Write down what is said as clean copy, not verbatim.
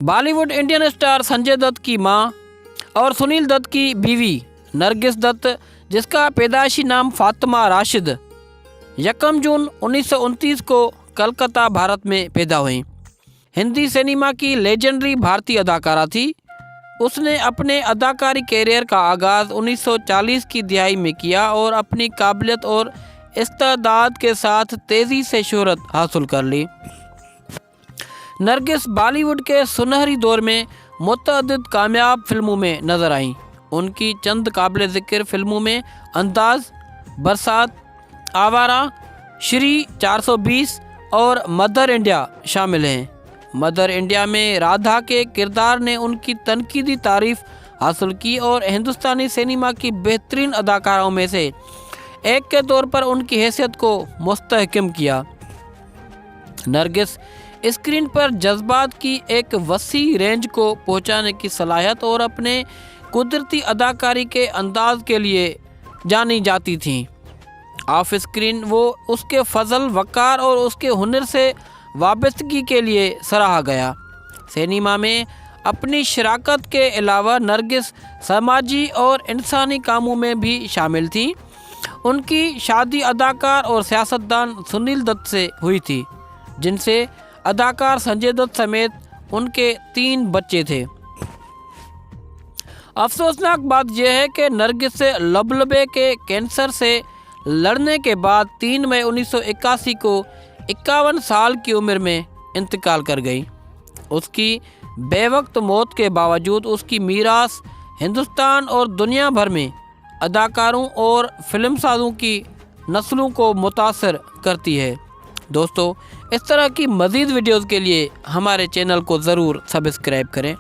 Bollywood Indian star Sanjay Dutt की मां और सुनील दत्त की बीवी नरगिस दत्त, जिसका पैदाइशी नाम फातिमा राशिद 1 जून 1929 को कलकत्ता, भारत में पैदा हुई। हिंदी सिनेमा की लेजेंडरी भारतीय अदाकारा थी। उसने अपने अदाकारी कैरियर का आगाज़ 1940 की दिहाई में किया और अपनी काबिलियत और इस्तेदाद के साथ तेज़ी से शोहरत हासिल कर ली। नरगिस बॉलीवुड के सुनहरी दौर में मुतअद्दिद कामयाब फिल्मों में नज़र आईं। उनकी चंद काबिल ज़िक्र फिल्मों में अंदाज़, बरसात, आवारा, श्री 420 और मदर इंडिया शामिल हैं। मदर इंडिया में राधा के किरदार ने उनकी तनकीदी तारीफ़ हासिल की और हिंदुस्तानी सिनेमा की बेहतरीन अदाकाराओं में से एक के तौर पर उनकी हैसियत को मुस्तहकम किया। नरगिस स्क्रीन पर जज्बात की एक वसी रेंज को पहुंचाने की सलाहियत और अपने कुदरती अदाकारी के अंदाज के लिए जानी जाती थीं। ऑफ स्क्रीन वो उसके फजल, वक़ार और उसके हुनर से वाबस्तगी के लिए सराहा गया। सिनेमा में अपनी शराकत के अलावा नरगिस समाजी और इंसानी कामों में भी शामिल थी। उनकी शादी अदाकार और सियासतदान सुनील दत्त से हुई थी, जिनसे अदाकार संजय दत्त समेत उनके 3 बच्चे थे। अफसोसनाक बात यह है कि नरगिस से लबलबे के कैंसर से लड़ने के बाद 3 मई 1981 को 51 साल की उम्र में इंतकाल कर गई। उसकी बेवक्त मौत के बावजूद उसकी मीरास हिंदुस्तान और दुनिया भर में अदाकारों और फिल्मसाजों की नस्लों को मुतासर करती है। दोस्तों, इस तरह की मज़ीद वीडियोज़ के लिए हमारे चैनल को ज़रूर सब्सक्राइब करें।